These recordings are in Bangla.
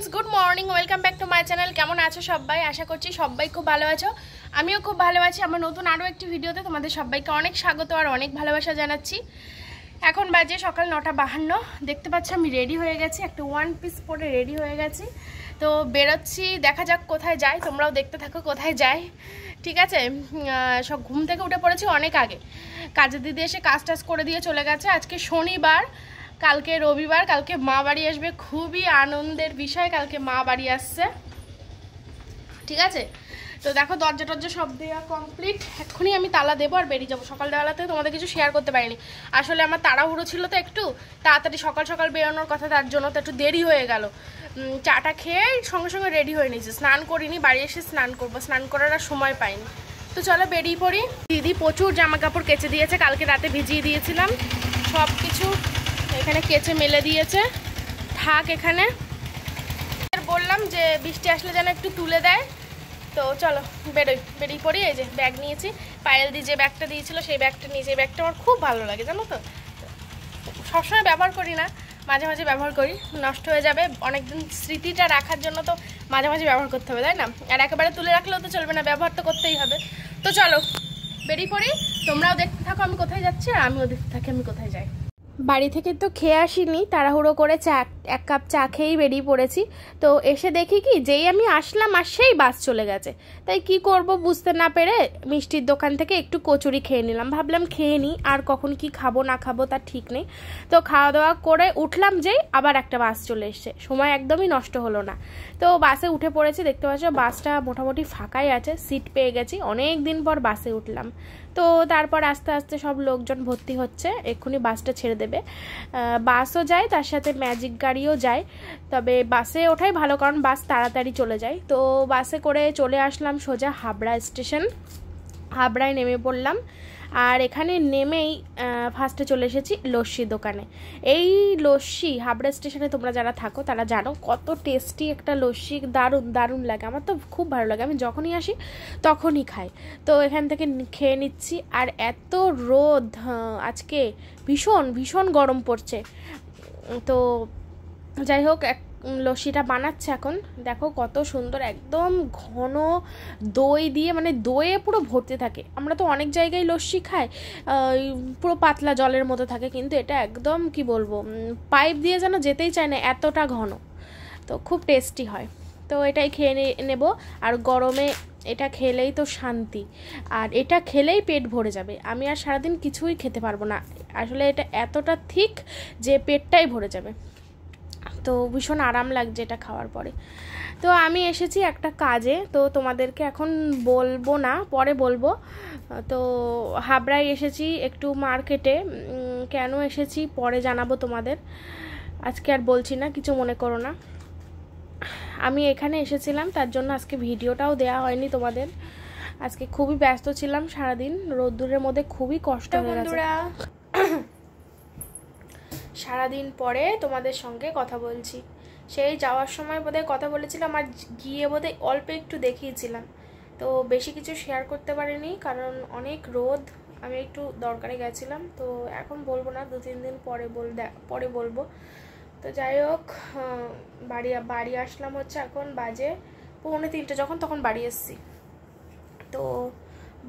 Friends good morning welcome back to my channel केमन आछो सबाई आशा करछि सबाई खूब भालो आछो आमिओ खूब भालो आछि आमार नतुन आरो एकटी भिडियोते तोमादेर सबाइके अनेक स्वागत और अनेक भालोबासा जानाच्छि। এখন বাজে সকাল 9:52 দেখতে পাচ্ছ আমি রেডি হয়ে গেছি একটা ওয়ান পিস পরে রেডি হয়ে গেছি তো বেরোচ্ছি দেখা যাক কোথায় যাই তোমরাও দেখতে থাকো কোথায় যাই ঠিক আছে। সব ঘুম থেকে উঠে পড়েছি অনেক আগে কাজের দিদি এসে কাজ টাজ করে দিয়ে চলে গেছে। আজকে শনিবার কালকে রবিবার কালকে মা বাড়ি আসবে খুবই আনন্দের বিষয় কালকে মা বাড়ি আসছে ঠিক আছে। তো দেখো দরজা টরজা সব দেওয়া কমপ্লিট এক্ষুনি আমি তালা দেবো আর বেরিয়ে যাবো। সকালবেলাতে তোমাদের কিছু শেয়ার করতে পারিনি আসলে আমার তাড়াহুড়ো ছিল তো একটু তাড়াতাড়ি সকাল সকাল বেরোনোর কথা তার জন্য তো একটু দেরি হয়ে গেল। চাটা খেয়ে সঙ্গে সঙ্গে রেডি হয়ে নিয়েছি স্নান করিনি বাড়ি এসে স্নান করবো স্নান করার আর সময় পাইনি তো চলো বেরিয়ে পড়ি। দিদি প্রচুর জামা কাপড় কেচে দিয়েছে কালকে রাতে ভিজিয়ে দিয়েছিলাম সব কিছু এখানে কেচে মেলে দিয়েছে থাক এখানে বললাম যে বৃষ্টি আসলে যেন একটু তুলে দেয় তো চলো বেরিয়ে পড়ি। এই যে ব্যাগ নিয়েছি পায়েল দি যে ব্যাগটা দিয়েছিল সেই ব্যাগটা নিয়েছি এই ব্যাগটা আমার খুব ভালো লাগে জানো তো সবসময় ব্যবহার করি না মাঝে মাঝে ব্যবহার করি নষ্ট হয়ে যাবে অনেকদিন স্মৃতিটা রাখার জন্য তো মাঝে মাঝে ব্যবহার করতে হবে তাই না আর একেবারে তুলে রাখলেও তো চলবে না ব্যবহার তো করতেই হবে। তো চলো বেরিয়ে পড়ি তোমরাও দেখতে থাকো আমি কোথায় যাচ্ছি আর আমিও দেখতে থাকি আমি কোথায় যাই। বাড়ি থেকে তো খেয়ে আসিনি তাড়াহুড়ো করে এক কাপ চা খেয়েই বেরিয়ে পড়েছি তো এসে দেখি কি যেই আমি আসলাম আর সেই বাস চলে গেছে তাই কি করব বুঝতে না পেরে মিষ্টির দোকান থেকে একটু কচুরি খেয়ে নিলাম ভাবলাম খেয়ে নিই আর কখন কি খাবো না খাবো তার ঠিক নেই তো খাওয়া দাওয়া করে উঠলাম যেই আবার একটা বাস চলে এসছে সময় একদমই নষ্ট হলো না তো বাসে উঠে পড়েছি দেখতে পাচ্ছ বাসটা মোটামুটি ফাঁকাই আছে সিট পেয়ে গেছি অনেক দিন পর বাসে উঠলাম তো তারপর আস্তে আস্তে সব লোকজন ভর্তি হচ্ছে এক্ষুনি বাসটা ছেড়ে দেবে বাসও যায় তার সাথে ম্যাজিক গাড়িও যায় তবে বাসে ওঠাই ভালো কারণ বাস তাড়াতাড়ি চলে যায় তো বাসে করে চলে আসলাম সোজা হাবড়া স্টেশন হাবড়ায় নেমে পড়লাম আর এখানে নেমেই ফার্স্টে চলে এসেছি লস্যি দোকানে। এই লস্যি হাবড়া স্টেশনে তোমরা যারা থাকো তারা জানো কত টেস্টি একটা লস্যি দারুণ দারুণ লাগে আমার তো খুব ভালো লাগে আমি যখনই আসি তখনই খাই তো এখান থেকে খেয়ে নিচ্ছি আর এত রোদ আজকে ভীষণ ভীষণ গরম পড়ছে তো যাই হোক লস্যিটা বানাচ্ছে এখন দেখো কত সুন্দর একদম ঘন দই দিয়ে মানে দইয়ে পুরো ভর্তি থাকে আমরা তো অনেক জায়গায় লস্যি খাই পুরো পাতলা জলের মতো থাকে কিন্তু এটা একদম কি বলবো পাইপ দিয়ে যেন যেতেই চায় না এতটা ঘন তো খুব টেস্টি হয় তো এটাই খেয়ে নেব আর গরমে এটা খেলেই তো শান্তি আর এটা খেলেই পেট ভরে যাবে আমি আর সারাদিন কিছুই খেতে পারবো না আসলে এটা এতটা ঠিক যে পেটটাই ভরে যাবে তো ভীষণ আরাম লাগছে এটা খাওয়ার পরে। তো আমি এসেছি একটা কাজে তো তোমাদেরকে এখন বলবো না পরে বলবো তো হাবড়ায় এসেছি একটু মার্কেটে কেন এসেছি পরে জানাবো তোমাদের আজকে আর বলছি না কিছু মনে করো না আমি এখানে এসেছিলাম তার জন্য আজকে ভিডিওটাও দেয়া হয়নি তোমাদের আজকে খুবই ব্যস্ত ছিলাম সারাদিন রোদ্দুরের মধ্যে খুবই কষ্ট হয়ে গেছে সারাদিন পরে তোমাদের সঙ্গে কথা বলছি সেই যাওয়ার সময় বোধহয় কথা বলেছিলাম আর গিয়ে বোধহয় অল্প একটু দেখিয়েছিলাম তো বেশি কিছু শেয়ার করতে পারিনি কারণ অনেক রোদ আমি একটু দরকারে গেছিলাম তো এখন বলবো না 2-3 দিন পরে বলবো। তো যাই হোক বাড়ি আসলাম হচ্ছে এখন বাজে 2:45 যখন তখন বাড়ি এসছি তো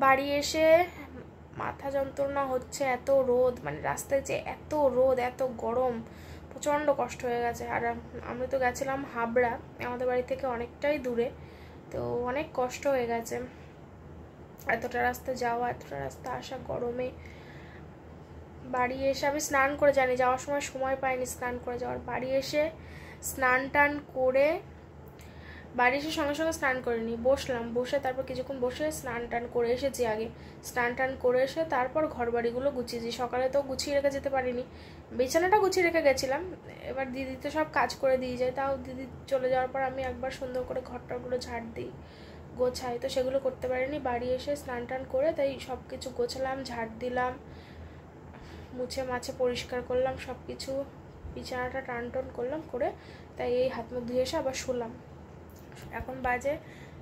বাড়ি এসে মাথা যন্ত্রণা হচ্ছে এত রোদ মানে রাস্তায় যে এত রোদ এত গরম প্রচণ্ড কষ্ট হয়ে গেছে আর আমি তো গেছিলাম হাবড়া আমাদের বাড়ি থেকে অনেকটাই দূরে তো অনেক কষ্ট হয়ে গেছে এতটা রাস্তা যাওয়া এতটা রাস্তা আসা গরমে বাড়ি এসে আমি স্নান করে জানি যাওয়ার সময় পাইনি স্নান করে যাওয়ার বাড়ি এসে স্নান টান করে বাড়ি এসে সঙ্গে সঙ্গে স্নান করে নিই বসলাম বসে তারপর কিছুক্ষণ বসে স্নান টান করে এসেছি আগে স্নান টান করে এসে তারপর ঘর বাড়িগুলো গুছিয়েছি সকালে তো গুছিয়ে রেখে যেতে পারিনি বিছানাটা গুছিয়ে রেখে গেছিলাম এবার দিদি তো সব কাজ করে দিয়ে যায় তাও দিদি চলে যাওয়ার পর আমি একবার সুন্দর করে ঘরটাগুলো ঝাড় দিই গোছাই তো সেগুলো করতে পারিনি বাড়ি এসে স্নান টান করে তাই সব কিছু গোছালাম ঝাড় দিলাম মুছে মাছে পরিষ্কার করলাম সব কিছু বিছানাটা টান টান করলাম করে তাই এই হাত মুখ ধুয়ে এসে আবার শুলাম এখন বাজে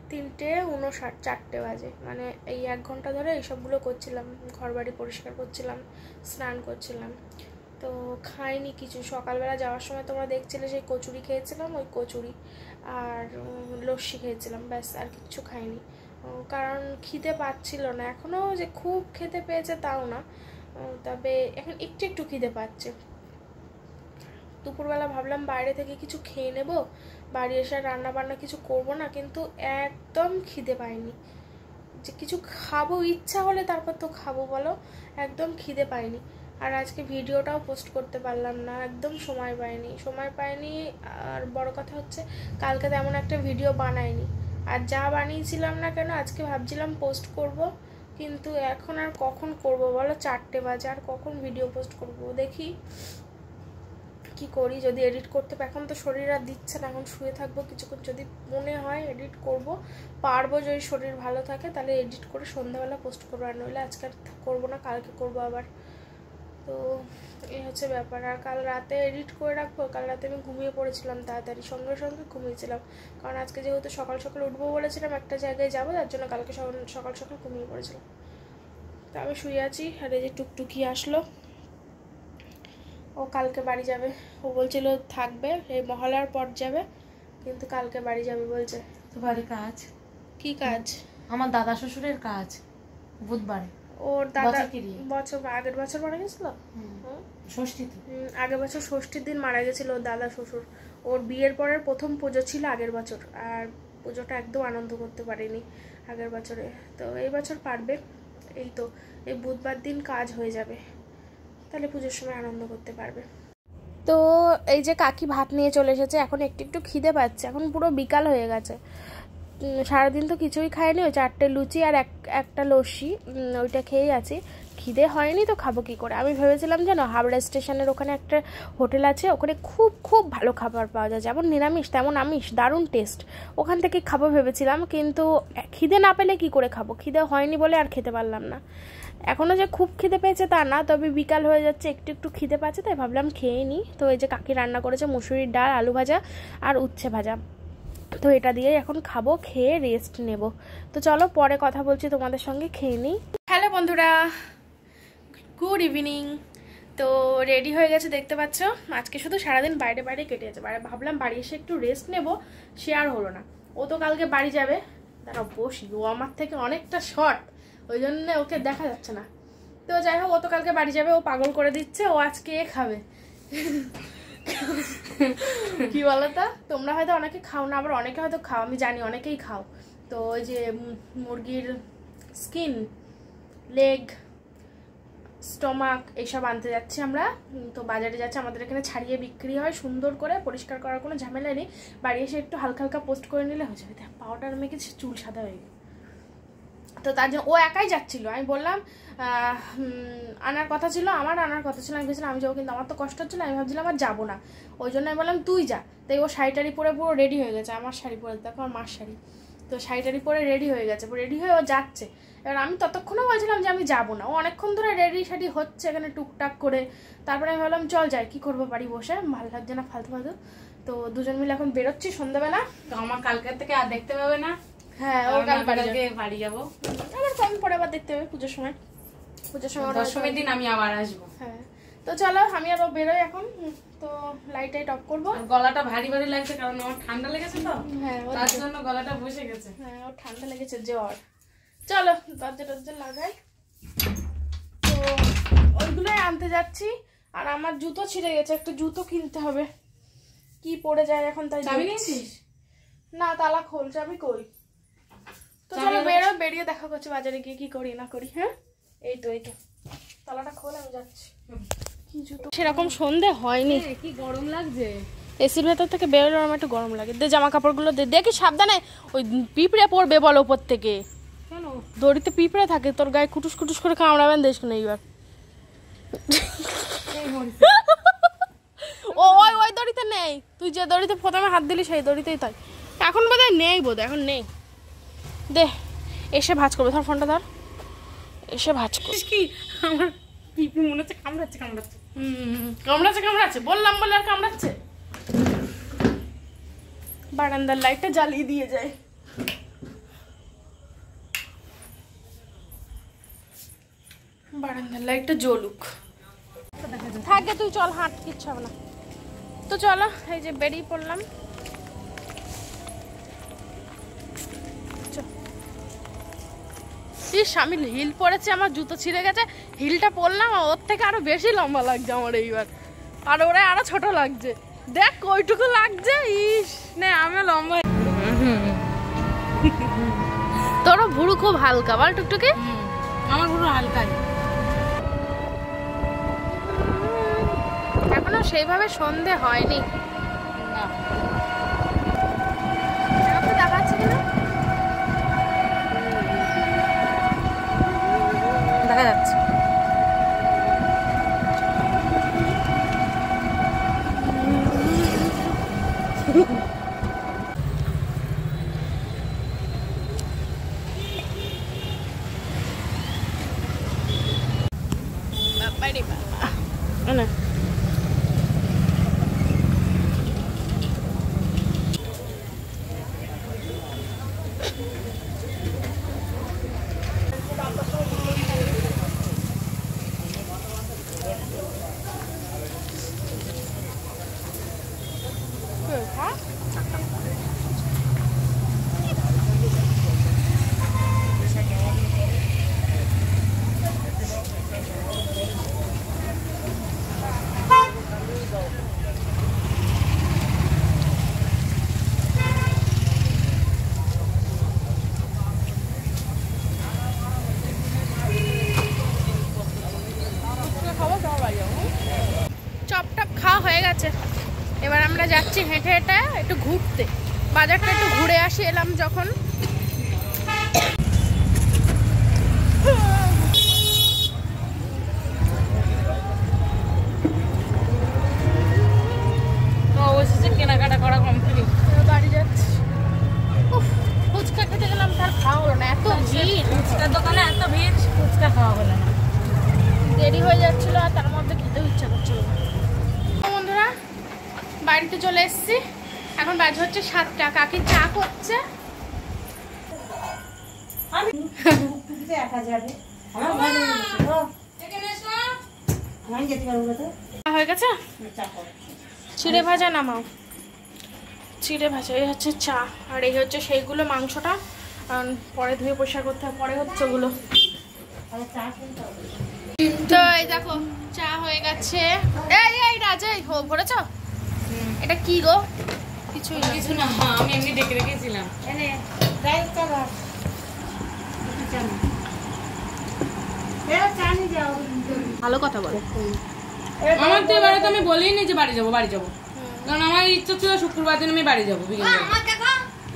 3:59 4টে বাজে মানে এই 1 ঘন্টা ধরে এইসবগুলো করছিলাম ঘর বাড়ি পরিষ্কার করছিলাম স্নান করছিলাম তো খাইনি কিছু। সকালবেলা যাওয়ার সময় তোমরা দেখছিলে সেই কচুরি খেয়েছিলাম, ওই কচুরি আর লস্যি খেয়েছিলাম, ব্যাস আর কিচ্ছু খাইনি। কারণ খিদে পাচ্ছিল না এখনও, যে খুব খেতে পেয়েছে তাও না, তবে এখন একটু একটু খিদে পাচ্ছে। দুপুরবেলা ভাবলাম বাইরে থেকে কিছু খেয়ে নেব, বাড়ি এসে রান্না বান্না কিছু করব না, কিন্তু একদম খিদে পাইনি। যে কিছু খাবো ইচ্ছা হলে তারপর তো খাবো বলো, একদম খিদে পাইনি। আর আজকে ভিডিওটাও পোস্ট করতে পারলাম না, একদম সময় পাইনি। আর বড় কথা হচ্ছে কালকে তেমন একটা ভিডিও বানাইনি, আর যা বানিয়েছিলাম না কেন আজকে ভাবছিলাম পোস্ট করব, কিন্তু এখন আর কখন করব বলো, 4টে বাজে, আর কখন ভিডিও পোস্ট করব। দেখি কি করি, যদি এডিট করতে এখন তো শরীর আর দিচ্ছে না, এখন শুয়ে থাকবো কিছুক্ষণ, যদি মনে হয় এডিট করব পারবো, যদি শরীর ভালো থাকে তাহলে এডিট করে সন্ধ্যাবেলা পোস্ট করবো, আর নইলে আজকে আর করবো না, কালকে করবো আবার। তো এই হচ্ছে ব্যাপার। আর কাল রাতে এডিট করে রাখবো, কাল রাতে আমি ঘুমিয়ে পড়েছিলাম তাড়াতাড়ি, সঙ্গে সঙ্গে ঘুমিয়েছিলাম, কারণ আজকে যেহেতু সকাল সকাল উঠবো বলেছিলাম, একটা জায়গায় যাবো, তার জন্য কালকে সকাল সকাল ঘুমিয়ে পড়েছিলাম। তো আমি শুয়ে আছি, আর এই যে টুকটুকি আসলো, ও কালকে বাড়ি যাবে। ও বলছিল থাকবে, এই মহলার পর যাবে, কিন্তু কালকে বাড়ি যাবে বলছে। তো বাড়ি কাজ কি কাজ? আমার দাদা শ্বশুরের কাজ বুধবারে। ওর দাদা আগের বছর মারা গেছিল, ষষ্ঠীতে, আগের বছর ষষ্ঠীর দিন মারা গেছিল ওর দাদা শ্বশুর। ওর বিয়ের পরের প্রথম পুজো ছিল আগের বছর, আর পুজোটা একদম আনন্দ করতে পারিনি আগের বছরে, তো এই বছর পারবে। এই তো এই বুধবার দিন কাজ হয়ে যাবে, তাহলে পুজোর সময় আনন্দ করতে পারবে। তো এই যে কাকি ভাত নিয়ে চলে এসেছে, এখন একটু একটু খিদে পাচ্ছে, এখন পুরো বিকাল হয়ে গেছে, সারাদিন তো কিছুই খাইনি, ওই 4টে লুচি আর একটা লস্যি, ওইটা খেয়েই আছি। খিদে হয়নি তো খাবো কী করে। আমি ভেবেছিলাম যেন হাবড়া স্টেশনের ওখানে একটা হোটেল আছে, ওখানে খুব খুব ভালো খাবার পাওয়া যায়, যেমন নিরামিষ তেমন আমিষ, দারুণ টেস্ট, ওখান থেকে খাবো ভেবেছিলাম, কিন্তু খিদে না পেলে কি করে খাবো, খিদে হয়নি বলে আর খেতে পারলাম না। এখনও যে খুব খিদে পেয়েছে তা না, তবে বিকাল হয়ে যাচ্ছে, একটু একটু খিদে পাচ্ছে, তাই ভাবলাম খেয়ে নিই। তো এই যে কাকি রান্না করেছে মুসুরির ডাল, আলু ভাজা আর উচ্ছে ভাজা, তো এটা দিয়েই এখন খাবো, খেয়ে রেস্ট নেব। তো চলো পরে কথা বলছি তোমাদের সঙ্গে, খেয়ে নিই। হ্যালো বন্ধুরা, গুড ইভিনিং। তো রেডি হয়ে গেছে দেখতে পাচ্ছ, আজকে শুধু সারাদিন বাইরে বাইরে কেটে যাচ্ছে, ভাবলাম বাড়ি এসে একটু রেস্ট নেব, সে আর হলো না। ও তো কালকে বাড়ি যাবে, তারা বসি, ও আমার থেকে অনেকটা শর্ট, ওই জন্য ওকে দেখা যাচ্ছে না। তো যাই হোক, ও তো কালকে বাড়ি যাবে, ও পাগল করে দিচ্ছে, ও আজকে খাবে। কি বলতো, তোমরা হয়তো অনেকে খাও না, আবার অনেকে হয়তো খাও, আমি জানি অনেকেই খাও। তো ওই যে মুরগির স্কিন, লেগ, স্টোমাক এইসব আনতে যাচ্ছি আমরা, তো বাজারে যাচ্ছে, আমাদের এখানে ছাড়িয়ে বিক্রি হয় সুন্দর করে, পরিষ্কার করার কোনো ঝামেলা নেই, বাড়ি এসে একটু হালকা হালকা পোস্ট করে নিলে হয়ে যাবে। পাউডার মেখেছি, চুল সাদা হয়ে গেল, তো তার জন্য ও একাই যাচ্ছিল। আমি বললাম আনার কথা ছিল, আমার আনার কথা ছিল, আমি ভেবেছিলাম আমি যাবো, কিন্তু আমার তো কষ্ট হচ্ছিলো, আমি ভাবছিলাম আমার যাবো না, ওই জন্য আমি বললাম তুই যা। তাই ও শাড়ি টাড়ি পরে পুরো রেডি হয়ে গেছে, আমার শাড়ি পরে, দেখো আমার মার শাড়ি, তো শাড়ি টাড়ি পরে রেডি হয়ে গেছে, রেডি হয়ে ও যাচ্ছে। এবার আমি ততক্ষণও বলছিলাম যে আমি যাবো না, ও অনেকক্ষণ ধরে রেডি শাড়ি হচ্ছে এখানে টুকটাক করে, তারপরে আমি ভাবলাম চল যাই, কি করবো বাড়ি বসে, ভালো লাগছে না ফালতু ফালতু। তো দুজন মিলে এখন বেরোচ্ছি সন্ধ্যাবেলা, তো আমার কালকের থেকে আর দেখতে পাবে না। হ্যাঁ, ও কালকে বাড়ি যাবো, আবার কম পরে আবার দেখতে হবে পুজোর সময়, দশমীর দিন আমি আবার আসবো। হ্যাঁ, তো চলো আমি আরো বেরোই এখন, তো লাইট টাইট অফ করবো। গলাটা ভারী ভারী লাগছে, কারণ আমার ঠান্ডা লেগেছে তো, হ্যাঁ তার জন্য গলাটা বসে গেছে। হ্যাঁ, ওর ঠান্ডা লেগেছে, জ্বর। চলো দরজা টরজা লাগাই, তো ওইগুলোই আনতে যাচ্ছি। আর আমার জুতো ছিঁড়ে গেছে, একটা জুতো কিনতে হবে, কি পরে যায় এখন তাই। চাবি নিয়েছিস? না, তালা খোল, চাবি কই। তো চলো বেরিয়ে দেখা করছি বাজারে গিয়ে কি করি না করি। হ্যাঁ, এই তো তালাটা খোল, আমি যাচ্ছি। কি জুতো, সেরকম সন্ধে হয়নি, কি গরম লাগছে, এসির ভেতর থেকে বেরোলে আমার একটু গরম লাগে। দে জামা কাপড়গুলো দে, দেখি সাবধানে, ওই পিঁপড়ে পড়বে বল ওপর থেকে, কেন দড়িতে পিঁপড়ে থাকে, তোর গায়ে কুটুস কুটুস করে কামড়াবেন, দেখ না এইবার। ও ওই দড়িতে নেই, তুই যে দড়িতে প্রথমে হাত দিলি সেই দড়িতেই তাই, এখন বোধহয় নেই, এখন নেই। দে, এসে ভাঁজ করবো, ধর ফোনটা ধর, এসে ভাঁজ কর। কি আমার পিপি মনে হচ্ছে কামড়াচ্ছে কামড়াচ্ছে বললাম বলে আর কামড়াচ্ছে। বারান্দার লাইটটা জ্বালিয়ে দিয়ে যায়। বারান্দার লাইটটা জ্বলুক। থাকে, তুই চল, হাঁট, কিচ্ছু হবে না। তো চলো, এই যে বেরিয়ে পড়লাম। ইস, আমি হিল পরেছে, আমার জুতো ছিঁড়ে গেছে, হিলটা পরলাম, ওর থেকে আরো বেশি লম্বা লাগছে আমার এইবার, আর ওরা আরো ছোট লাগছে। দেখ কইটুকু লাগছে। ইস না আমিও লম্বা। তোরও ভুরু খুব হালকা, বল টুকটুকি। আমার পুরো হালকাই। এখনো সেইভাবে সন্ধে হয়নি। না দেখাচ্ছে কিনা দেখা যাচ্ছে। না চপটপ খাওয়া হয়ে গেছে। এবার আমরা যাচ্ছি হেঁটে হেঁটে একটু ঘুরতে, বাজারটা একটু ঘুরে আসি এলাম যখন। অবশেষে কেনাকাটা করা কমপ্লিট। বাড়ি যাচ্ছি। উফ, ফুচকা খেতে গেলাম, তার খাওয়া হলো না, এত ভিড়। ফুচকার দোকানে এত ভিড়, ফুচকা খাওয়া হলো না। দেরি হয়ে যাচ্ছিল আর তার মধ্যে খেতেও ইচ্ছা করছিল না। বন্ধুরা, বাড়িতে চলে এসেছি। এখন বাজে হচ্ছে 7টা। কাকি চা করছে। হয়ে গেছে। চিড়ে ভাজা নামাও। চিড়ে ভাজা, এই হচ্ছে চা, আর এই হচ্ছে সেইগুলো মাংসটা পরে ধুয়ে পরিষ্কার করতে হবে, পরে হচ্ছে ওগুলো। তো এই দেখো চা হয়ে গেছে। এই এই রাজা, ভরেছ? এটা কি গো? কিছুই না। কিছু না, আমি এমনি ডেকে রেখেছিলাম। ভালো কথা বলো। আমার তো এবারে তো আমি বলিনি যে বাড়ি যাবো, বাড়ি যাবো, কারণ আমার ইচ্ছা ছিল শুক্রবার দিন আমি বাড়ি যাবো বিকেলে।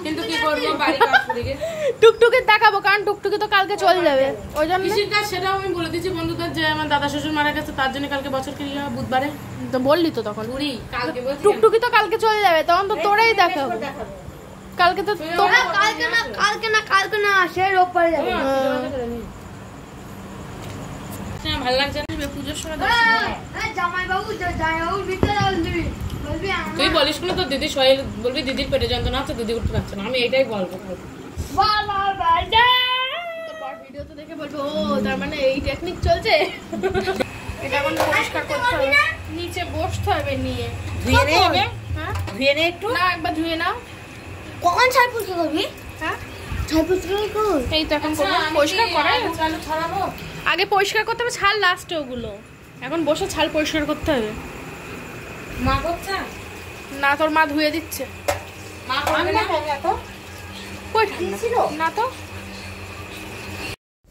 কিন্তু কি করবো, বাড়ি কাজ করে গেছে। টুকটুকি দেখাবো, কারণ টুকটুকি তো কালকে চলে যাবে, ওই জন্য। কৃষির কাজ সেটাও আমি বলে দিচ্ছি বন্ধুদের, যে আমার দাদা শ্বশুর মারা গেছে, তার জন্য কালকে বছর ক্রিয়া বুধবারে। তো বললি তো তখন। কালকে বলছি টুকটুকি তো কালকে চলে যাবে, তখন তো তোরেই দেখাবো। কালকে তো কালকে না আসে, রোববারে যাবে। ভালো লাগছে না পুজোর সময়। তুই বলিস না তোর দিদি শরীর, বলবি দিদির পেটে যন্ত্রণা আছে, দিদি উঠতে পারছে না, আমি এটাই বলবো। ভিডিও তো দেখে বলবো, ও তার মানে এই টেকনিক চলছে। এটা এখন পরিষ্কার করতে হবে, নিচে বসতে হবে নিয়ে। ধুয়ে নে, হ্যাঁ ধুয়ে নে একটু। না, একবার ধুয়ে নাও। কখন ছাই পরিষ্কার করবি? হ্যাঁ ছাই পরিষ্কার কর। এই তো এখন করবো, পরিষ্কার করাই। চালু ছড়াবো। আগে পরিষ্কার করতে হবে ছাল, লাস্টে ওগুলো। এখন বসে ছাল পরিষ্কার করতে হবে। মা করছে না, তোর মা ধুয়ে দিচ্ছে। মা করবে না তো? কই ঠান্ডা না তো।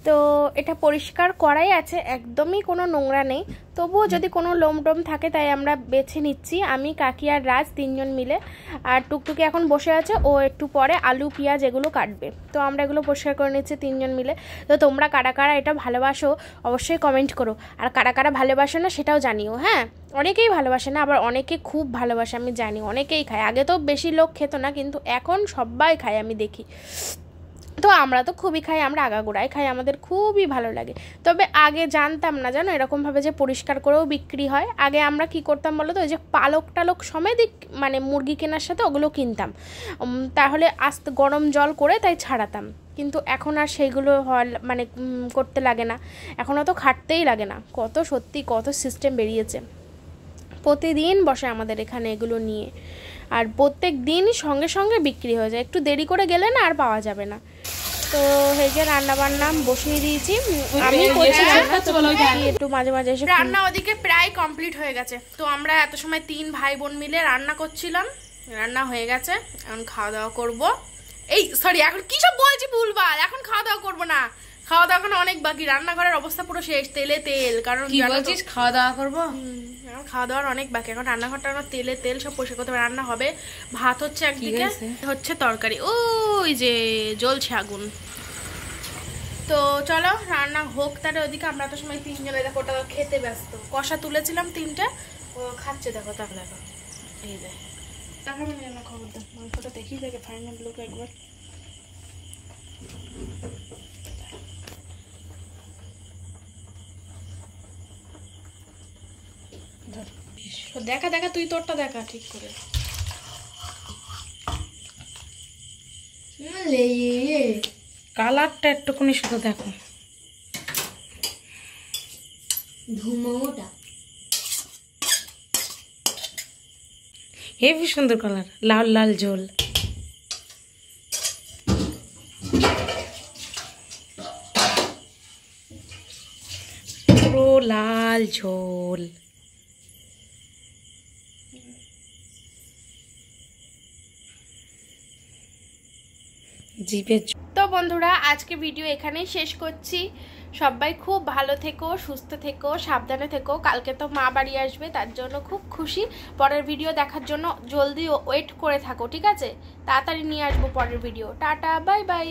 তো এটা পরিষ্কার করাই আছে, একদমই কোনো নোংরা নেই। তবুও যদি কোনো লোমটোম থাকে তাই আমরা বেছে নিচ্ছি, আমি, কাকি আর রাজ 3জন মিলে। আর টুকটুকি এখন বসে আছে, ও একটু পরে আলু পেঁয়াজ এগুলো কাটবে। তো আমরা এগুলো পরিষ্কার করে নিচ্ছি 3জন মিলে। তো তোমরা কারা কারা এটা ভালোবাসো অবশ্যই কমেন্ট করো, আর কারা কারা ভালোবাসো না সেটাও জানিও। হ্যাঁ, অনেকেই ভালোবাসে না, আবার অনেকে খুব ভালোবাসে, আমি জানি অনেকেই খায়। আগে তো বেশি লোক খেত না, কিন্তু এখন সবাই খায়, আমি দেখি। তো আমরা তো খুবই খাই, আমরা আগাগোড়াই খাই, আমাদের খুবই ভালো লাগে। তবে আগে জানতাম না, জানো, এরকমভাবে যে পরিষ্কার করেও বিক্রি হয়। আগে আমরা কি করতাম বলো তো, ওই যে পালক টালক সমেত মানে মুরগি কেনার সাথে ওগুলো কিনতাম, তাহলে আস্তে গরম জল করে তাই ছাড়াতাম। কিন্তু এখন আর সেইগুলো মানে করতে লাগে না, এখন অত খাটতেই লাগে না। কত সত্যি কত সিস্টেম বেরিয়েছে। প্রতিদিন বসে আমাদের এখানে এগুলো নিয়ে, আর প্রত্যেক দিন সঙ্গে সঙ্গে বিক্রি হয়ে যায়, একটু দেরি করে গেলে না আর পাওয়া যাবে না। তো এই যে রান্না বান্না বসিয়ে দিয়েছি, আমি করছি একটু মাঝে মাঝে এসে। রান্না ওদিকে প্রায় কমপ্লিট হয়ে গেছে, তো আমরা এত সময় 3 ভাই বোন মিলে রান্না করছিলাম, রান্না হয়ে গেছে, এখন খাওয়া দাওয়া করবো। এই সরি, এখন কি সব বলছি ভুলভাল, এখন খাওয়া দাওয়া করবো না, খাওয়া দাওয়া এখন অনেক বাকি, রান্নাঘরের অবস্থা পুরো শেষ, তেলে তেল। কারণ কি বলছিস খাওয়া দাওয়া করবো? এখন খাওয়া দাওয়ার অনেক বাকি, এখন রান্নাঘরটা আমার তেলে তেল সব পরিষ্কার করতে হবে। রান্না হবে, ভাত হচ্ছে একদিকে, হচ্ছে তরকারি, ওই যে জ্বলছে আগুন। তো চলো রান্না হোক, তাহলে ওইদিকে আমরা তো সময় 3 জনে দেখো ওটা খেতে ব্যস্ত। কষা তুলেছিলাম 3টে, ও খাচ্ছে, দেখো তাকে দেখো, এই যে তাকে না খবর দাও, মাংসটা দেখি দেখে ফাইনাল লুক একবার। দেখা দেখা তুই তোরটা দেখা ঠিক করে। কালারটা একটুখানি শুধু দেখো, ধুমোটা হেভি সুন্দর কালার, লাল লাল ঝোল। পুরো লাল ঝোল। জিভে। তো বন্ধুরা আজকে ভিডিও এখানেই শেষ করছি। সবাই খুব ভালো থেকো, সুস্থ থেকো, সাবধানে থেকো। কালকে তো মা বাড়ি আসবে, তার জন্য খুব খুশি। পরের ভিডিও দেখার জন্য জলদি ওয়েট করে থাকো, ঠিক আছে? তাড়াতাড়ি নিয়ে আসবো পরের ভিডিও। Tata, bye bye.